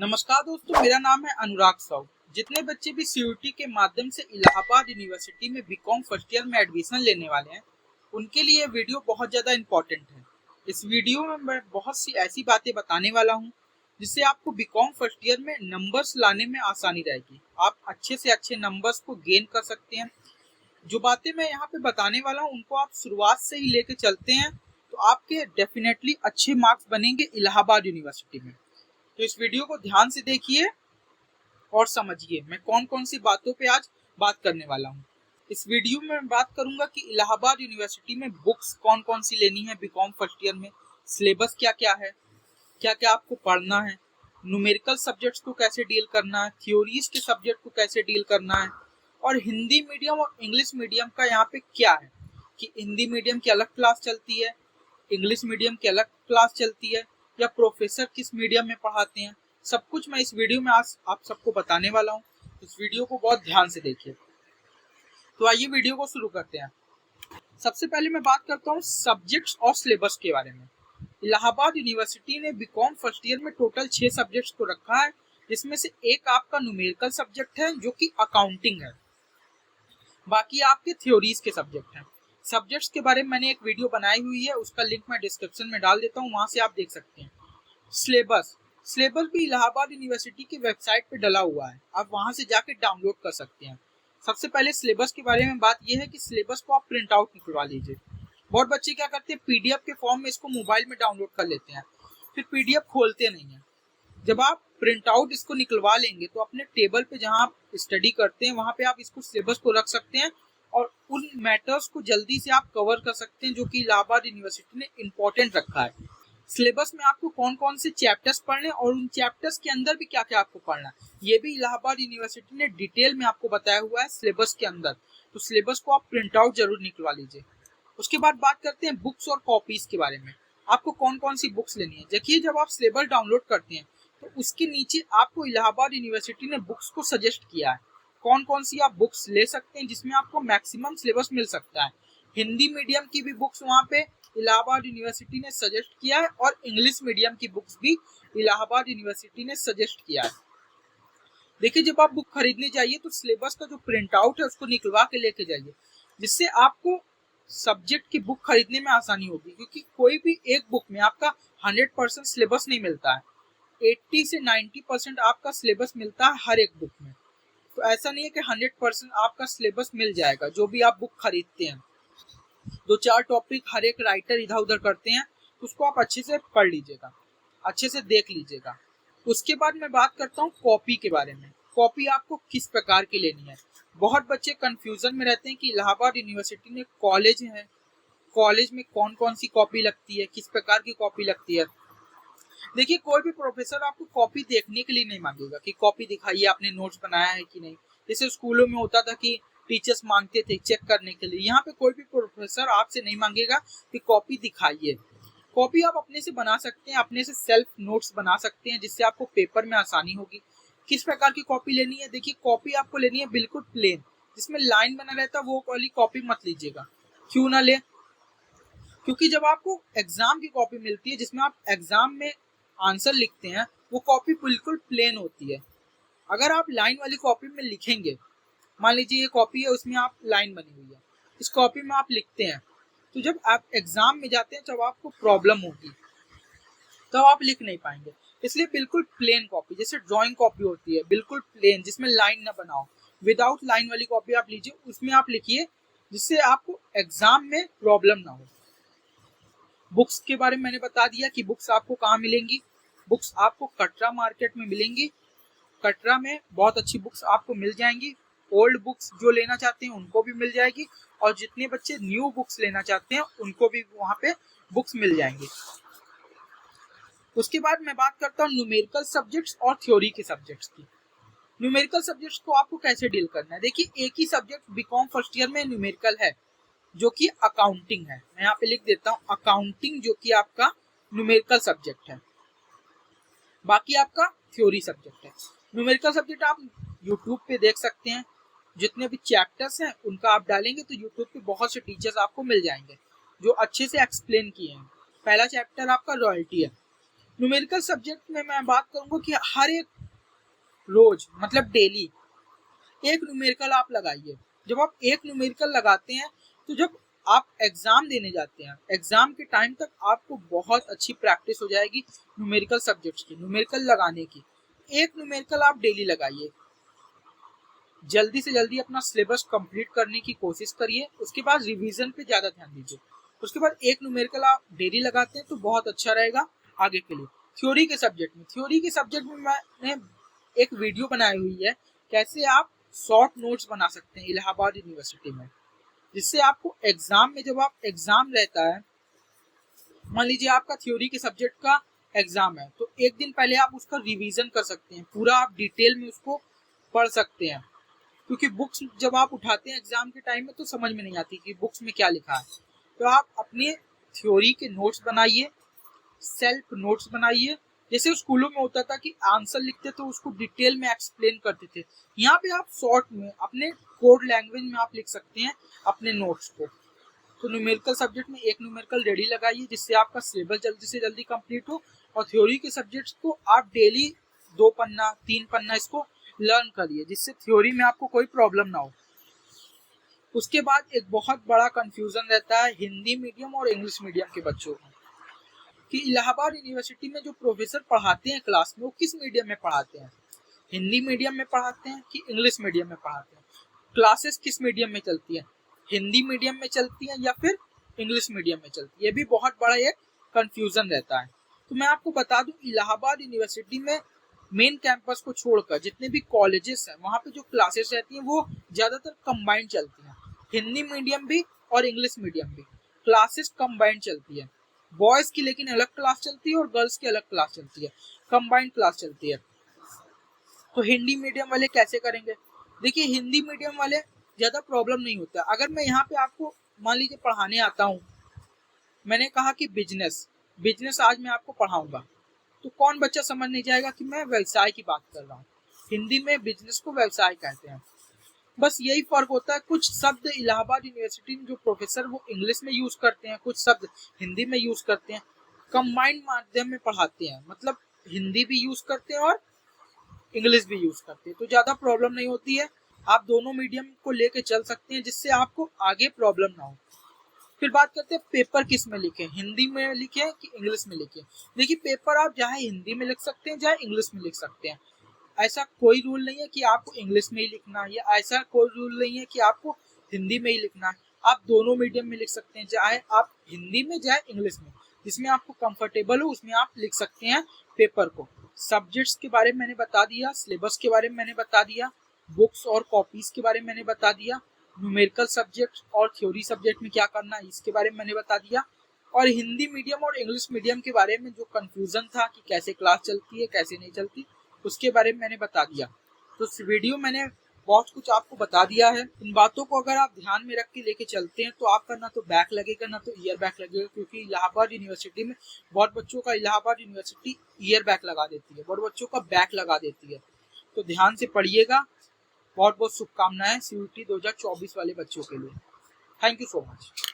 नमस्कार दोस्तों, मेरा नाम है अनुराग साहू। जितने बच्चे भी सीयूटी के माध्यम से इलाहाबाद यूनिवर्सिटी में बीकॉम फर्स्ट ईयर में एडमिशन लेने वाले हैं, उनके लिए वीडियो बहुत ज़्यादा इम्पोर्टेंट है। इस वीडियो में मैं बहुत सी ऐसी बातें बताने वाला हूं, जिससे आपको बीकॉम फर्स्ट ईयर में नंबर्स लाने में आसानी रहेगी। आप अच्छे से अच्छे नंबर्स को गेन कर सकते हैं। जो बातें मैं यहाँ पे बताने वाला हूँ, उनको आप शुरुआत से ही लेके चलते हैं तो आपके डेफिनेटली अच्छे मार्क्स बनेंगे इलाहाबाद यूनिवर्सिटी में। तो इस वीडियो को ध्यान से देखिए और समझिए मैं कौन कौन सी बातों पे आज बात करने वाला हूँ। इस वीडियो में मैं बात करूंगा कि इलाहाबाद यूनिवर्सिटी में बुक्स कौन कौन सी लेनी है बीकॉम फर्स्ट ईयर में, सिलेबस क्या क्या है, क्या क्या आपको पढ़ना है, न्यूमेरिकल सब्जेक्ट्स को कैसे डील करना है, थ्योरीज के सब्जेक्ट को कैसे डील करना है, और हिंदी मीडियम और इंग्लिश मीडियम का यहाँ पे क्या है कि हिंदी मीडियम की अलग क्लास चलती है, इंग्लिश मीडियम की अलग क्लास चलती है, या प्रोफेसर किस मीडियम में पढ़ाते हैं। सब कुछ मैं इस वीडियो में आज आप सबको बताने वाला हूँ। इस वीडियो को बहुत ध्यान से देखिए। तो आइए वीडियो को शुरू करते हैं। सबसे पहले मैं बात करता हूँ सब्जेक्ट्स और सिलेबस के बारे में। इलाहाबाद यूनिवर्सिटी ने बीकॉम फर्स्ट ईयर में टोटल 6 सब्जेक्ट्स को रखा है, जिसमें से एक आपका न्यूमेरिकल सब्जेक्ट है जो कि अकाउंटिंग है, बाकी आपके थ्योरीज के सब्जेक्ट हैं। सब्जेक्ट्स के बारे में मैंने एक वीडियो बनाई हुई है, उसका लिंक मैं डिस्क्रिप्शन में डाल देता हूँ, वहां से आप देख सकते हैं। सिलेबस सिलेबस भी इलाहाबाद यूनिवर्सिटी की वेबसाइट पे डला हुआ है, आप वहां से जाके डाउनलोड कर सकते हैं। सबसे पहले सिलेबस के बारे में बात यह है कि सिलेबस को आप प्रिंट आउट निकलवा लीजिए। बहुत बच्चे क्या करते हैं, पीडीएफ के फॉर्म में इसको मोबाइल में डाउनलोड कर लेते हैं, फिर पीडीएफ खोलते नहीं है। जब आप प्रिंट आउट इसको निकलवा लेंगे तो अपने टेबल पे जहां आप स्टडी करते हैं वहां पे आप इसको सिलेबस को रख सकते हैं और उन मैटर्स को जल्दी से आप कवर कर सकते हैं जो कि इलाहाबाद यूनिवर्सिटी ने इम्पोर्टेंट रखा है। सिलेबस में आपको कौन कौन से चैप्टर्स पढ़ने और उन चैप्टर्स के अंदर भी क्या क्या आपको पढ़ना है, ये भी इलाहाबाद यूनिवर्सिटी ने डिटेल में आपको बताया हुआ है सिलेबस के अंदर। तो सिलेबस को आप प्रिंट आउट जरूर निकलवा लीजिए। उसके बाद बात करते हैं बुक्स और कॉपीज के बारे में। आपको कौन कौन सी बुक्स लेनी है। देखिए, जब आप सिलेबस डाउनलोड करते हैं तो उसके नीचे आपको इलाहाबाद यूनिवर्सिटी ने बुक्स को सजेस्ट किया है, कौन कौन सी आप बुक्स ले सकते हैं जिसमें आपको मैक्सिमम सिलेबस मिल सकता है। हिंदी मीडियम की भी बुक्स वहाँ पे इलाहाबाद यूनिवर्सिटी ने सजेस्ट किया है और इंग्लिश मीडियम की बुक्स भी इलाहाबाद यूनिवर्सिटी ने सजेस्ट किया है। देखिए, जब आप बुक खरीदने जाइए तो सिलेबस का जो प्रिंट आउट है उसको निकलवा के लेके जाइए, जिससे आपको सब्जेक्ट की बुक खरीदने में आसानी होगी, क्योंकि कोई भी एक बुक में आपका 100% सिलेबस नहीं मिलता है। 80 से 90% आपका सिलेबस मिलता है हर एक बुक में। तो ऐसा नहीं है कि 100% आपका सिलेबस मिल जाएगा। जो भी आप बुक खरीदते हैं, 2-4 टॉपिक हर एक राइटर इधर उधर करते हैं, तो उसको आप अच्छे से पढ़ लीजिएगा, अच्छे से देख लीजिएगा। उसके बाद मैं बात करता हूँ कॉपी के बारे में। कॉपी आपको किस प्रकार की लेनी है। बहुत बच्चे कंफ्यूजन में रहते हैं कि इलाहाबाद यूनिवर्सिटी में कॉलेज है, कॉलेज में कौन कौन सी कॉपी लगती है, किस प्रकार की कॉपी लगती है। देखिए, कोई भी प्रोफेसर आपको कॉपी देखने के लिए नहीं मांगेगा कि कॉपी दिखाइए आपने नोट्स बनाया है कि नहीं। जैसे स्कूलों में होता था कि टीचर्स मांगते थे चेक करने के लिए, यहाँ पे कोई भी प्रोफेसर आपसे नहीं मांगेगा कि कॉपी दिखाइए। कॉपी आप अपने से बना सकते हैं, अपने से सेल्फ नोट्स बना सकते हैं, जिससे आपको पेपर में आसानी होगी। किस प्रकार की कॉपी लेनी है। देखिए, कॉपी आपको लेनी है बिल्कुल प्लेन, जिसमें लाइन बना रहता है, वो वाली कॉपी मत लीजिएगा। क्यों ना ले, क्योंकि जब आपको एग्जाम की कॉपी मिलती है जिसमें आप एग्जाम में आंसर लिखते हैं, वो कॉपी बिल्कुल प्लेन होती है। अगर आप लाइन वाली कॉपी में लिखेंगे, मान लीजिए ये कॉपी है, उसमें आप लाइन बनी हुई है, इस कॉपी में आप लिखते हैं, तो जब आप एग्जाम में जाते हैं तब आपको प्रॉब्लम होगी, तब आप लिख नहीं पाएंगे। इसलिए बिल्कुल प्लेन कॉपी, जैसे ड्राइंग कॉपी होती है बिल्कुल प्लेन, जिसमें लाइन ना बनाओ, विदाउट लाइन वाली कॉपी आप लीजिए, उसमें आप लिखिए, जिससे आपको एग्जाम में प्रॉब्लम ना हो। बुक्स के बारे में मैंने बता दिया कि बुक्स आपको कहाँ मिलेंगी। बुक्स आपको कटरा मार्केट में मिलेंगी। कटरा में बहुत अच्छी बुक्स आपको मिल जाएंगी। ओल्ड बुक्स जो लेना चाहते हैं उनको भी मिल जाएगी, और जितने बच्चे न्यू बुक्स लेना चाहते हैं उनको भी वहाँ पे बुक्स मिल जाएंगी। उसके बाद मैं बात करता हूँ न्यूमेरिकल सब्जेक्ट्स और थ्योरी के सब्जेक्ट्स की। न्यूमेरिकल सब्जेक्ट्स को आपको कैसे डील करना है। देखिए, एक ही सब्जेक्ट बीकॉम फर्स्ट ईयर में न्यूमेरिकल है, जो कि अकाउंटिंग है। मैं यहाँ पे लिख देता हूँ अकाउंटिंग, जो कि आपका न्यूमेरिकल सब्जेक्ट है, बाकी आपका थ्योरी सब्जेक्ट है। न्यूमेरिकल सब्जेक्ट आप यूट्यूब पे देख सकते हैं, जितने भी चैप्टर्स हैं उनका आप डालेंगे तो यूट्यूब पे बहुत से टीचर्स आपको मिल जाएंगे जो अच्छे से एक्सप्लेन किए हैं। पहला चैप्टर आपका रॉयल्टी है। न्यूमेरिकल सब्जेक्ट में मैं बात करूंगा कि हर एक रोज मतलब डेली एक न्यूमेरिकल आप लगाइए। जब आप एक न्यूमेरिकल लगाते हैं तो जब आप एग्जाम देने जाते हैं, एग्जाम के टाइम तक आपको बहुत अच्छी प्रैक्टिस हो जाएगी न्यूमेरिकल सब्जेक्ट्स की, न्यूमेरिकल लगाने की। एक न्यूमेरिकल आप डेली लगाइए, जल्दी से जल्दी अपना सिलेबस कंप्लीट करने की कोशिश करिए, उसके बाद रिवीजन पे ज्यादा ध्यान दीजिए। उसके बाद एक न्यूमेरिकल आप डेली लगाते हैं तो बहुत अच्छा रहेगा आगे के लिए। थ्योरी के सब्जेक्ट में मैंने एक वीडियो बनाई हुई है कैसे आप शॉर्ट नोट्स बना सकते हैं इलाहाबाद यूनिवर्सिटी में, जिससे आपको एग्जाम में, जब आप एग्जाम रहता है, मान लीजिए आपका थ्योरी के सब्जेक्ट का एग्जाम है, तो एक दिन पहले आप उसका रिवीजन कर सकते हैं, पूरा आप डिटेल में उसको पढ़ सकते हैं। क्योंकि बुक्स जब आप उठाते हैं एग्जाम के टाइम में तो समझ में नहीं आती कि बुक्स में क्या लिखा है। तो आप अपने थ्योरी के नोट्स बनाइए, सेल्फ नोट्स बनाइए। जैसे स्कूलों में होता था कि आंसर लिखते तो उसको डिटेल में एक्सप्लेन करते थे, यहाँ पे आप शॉर्ट में अपने कोड लैंग्वेज में आप लिख सकते हैं अपने नोट्स को। तो न्यूमेरिकल सब्जेक्ट में एक न्यूमेरिकल रेडी लगाइए जिससे आपका सिलेबस जल्दी से जल्दी कंप्लीट हो, और थ्योरी के सब्जेक्ट्स को आप डेली 2 पन्ना 3 पन्ना इसको लर्न करिए, जिससे थ्योरी में आपको कोई प्रॉब्लम ना हो। उसके बाद एक बहुत बड़ा कंफ्यूजन रहता है हिंदी मीडियम और इंग्लिश मीडियम के बच्चों को, कि इलाहाबाद यूनिवर्सिटी में जो प्रोफेसर पढ़ाते हैं क्लास में वो किस मीडियम में पढ़ाते हैं, हिंदी मीडियम में पढ़ाते हैं कि इंग्लिश मीडियम में पढ़ाते हैं, क्लासेस किस मीडियम में चलती है, हिंदी मीडियम में चलती है या फिर इंग्लिश मीडियम में चलती है। ये भी बहुत बड़ा एक कंफ्यूजन रहता है। तो मैं आपको बता दूं इलाहाबाद यूनिवर्सिटी में मेन कैंपस को छोड़कर जितने भी कॉलेजेस हैं वहाँ पे जो क्लासेस रहती हैं वो ज्यादातर कंबाइंड चलती हैं, हिंदी मीडियम भी और इंग्लिश मीडियम भी क्लासेस कंबाइंड चलती है। बॉयज की लेकिन अलग क्लास चलती है और गर्ल्स की अलग क्लास चलती है, कंबाइंड क्लास चलती है। तो हिंदी मीडियम वाले कैसे करेंगे? देखिए हिंदी मीडियम वाले ज्यादा प्रॉब्लम नहीं होता। अगर मैं यहाँ पे आपको मान लीजिए पढ़ाने आता हूँ, मैंने कहा कि बिजनेस आज मैं आपको पढ़ाऊंगा, तो कौन बच्चा समझ नहीं जाएगा कि मैं व्यवसाय की बात कर रहा हूँ। हिंदी में बिजनेस को व्यवसाय कहते हैं। बस यही फर्क होता है, कुछ शब्द इलाहाबाद यूनिवर्सिटी में जो प्रोफेसर वो इंग्लिश में यूज करते हैं, कुछ शब्द हिंदी में यूज करते हैं। कंबाइंड माध्यम में पढ़ाते हैं, मतलब हिंदी भी यूज करते हैं और इंग्लिश भी यूज करते हैं, तो ज्यादा प्रॉब्लम नहीं होती है। आप दोनों मीडियम को लेके चल सकते हैं जिससे आपको आगे प्रॉब्लम ना हो। फिर बात करते हैं पेपर किस में लिखे, हिंदी में लिखे कि इंग्लिश में लिखे। देखिए पेपर आप चाहे हिंदी में लिख सकते हैं चाहे इंग्लिश में लिख सकते हैं, ऐसा कोई रूल नहीं है कि आपको इंग्लिश में ही लिखना है, या ऐसा कोई रूल नहीं है कि आपको हिंदी में ही लिखना है। आप दोनों मीडियम में लिख सकते हैं, चाहे आप हिंदी में चाहे इंग्लिश में, जिसमें आपको कंफर्टेबल हो उसमें आप लिख सकते हैं पेपर को। सब्जेक्ट्स के बारे में मैंने बता दिया, सिलेबस के बारे में मैंने बता दिया, बुक्स और कॉपीज के बारे में मैंने बता दिया, न्यूमेरिकल सब्जेक्ट और थ्योरी सब्जेक्ट में क्या करना है इसके बारे में मैंने बता दिया, और हिंदी मीडियम और इंग्लिश मीडियम के बारे में जो कंफ्यूजन था कि कैसे क्लास चलती है कैसे नहीं चलती उसके बारे में मैंने बता दिया। तो इस वीडियो मैंने बहुत कुछ आपको बता दिया है। इन बातों को अगर आप ध्यान में रख के लेके चलते हैं तो आपका ना तो बैक लगेगा ना तो ईयर बैक लगेगा, क्योंकि इलाहाबाद यूनिवर्सिटी में बहुत बच्चों का इलाहाबाद यूनिवर्सिटी ईयर बैक लगा देती है, बहुत बच्चों का बैक लगा देती है। तो ध्यान से पढ़िएगा। बहुत बहुत शुभकामनाएं CUET 2024 वाले बच्चों के लिए। Thank you so much.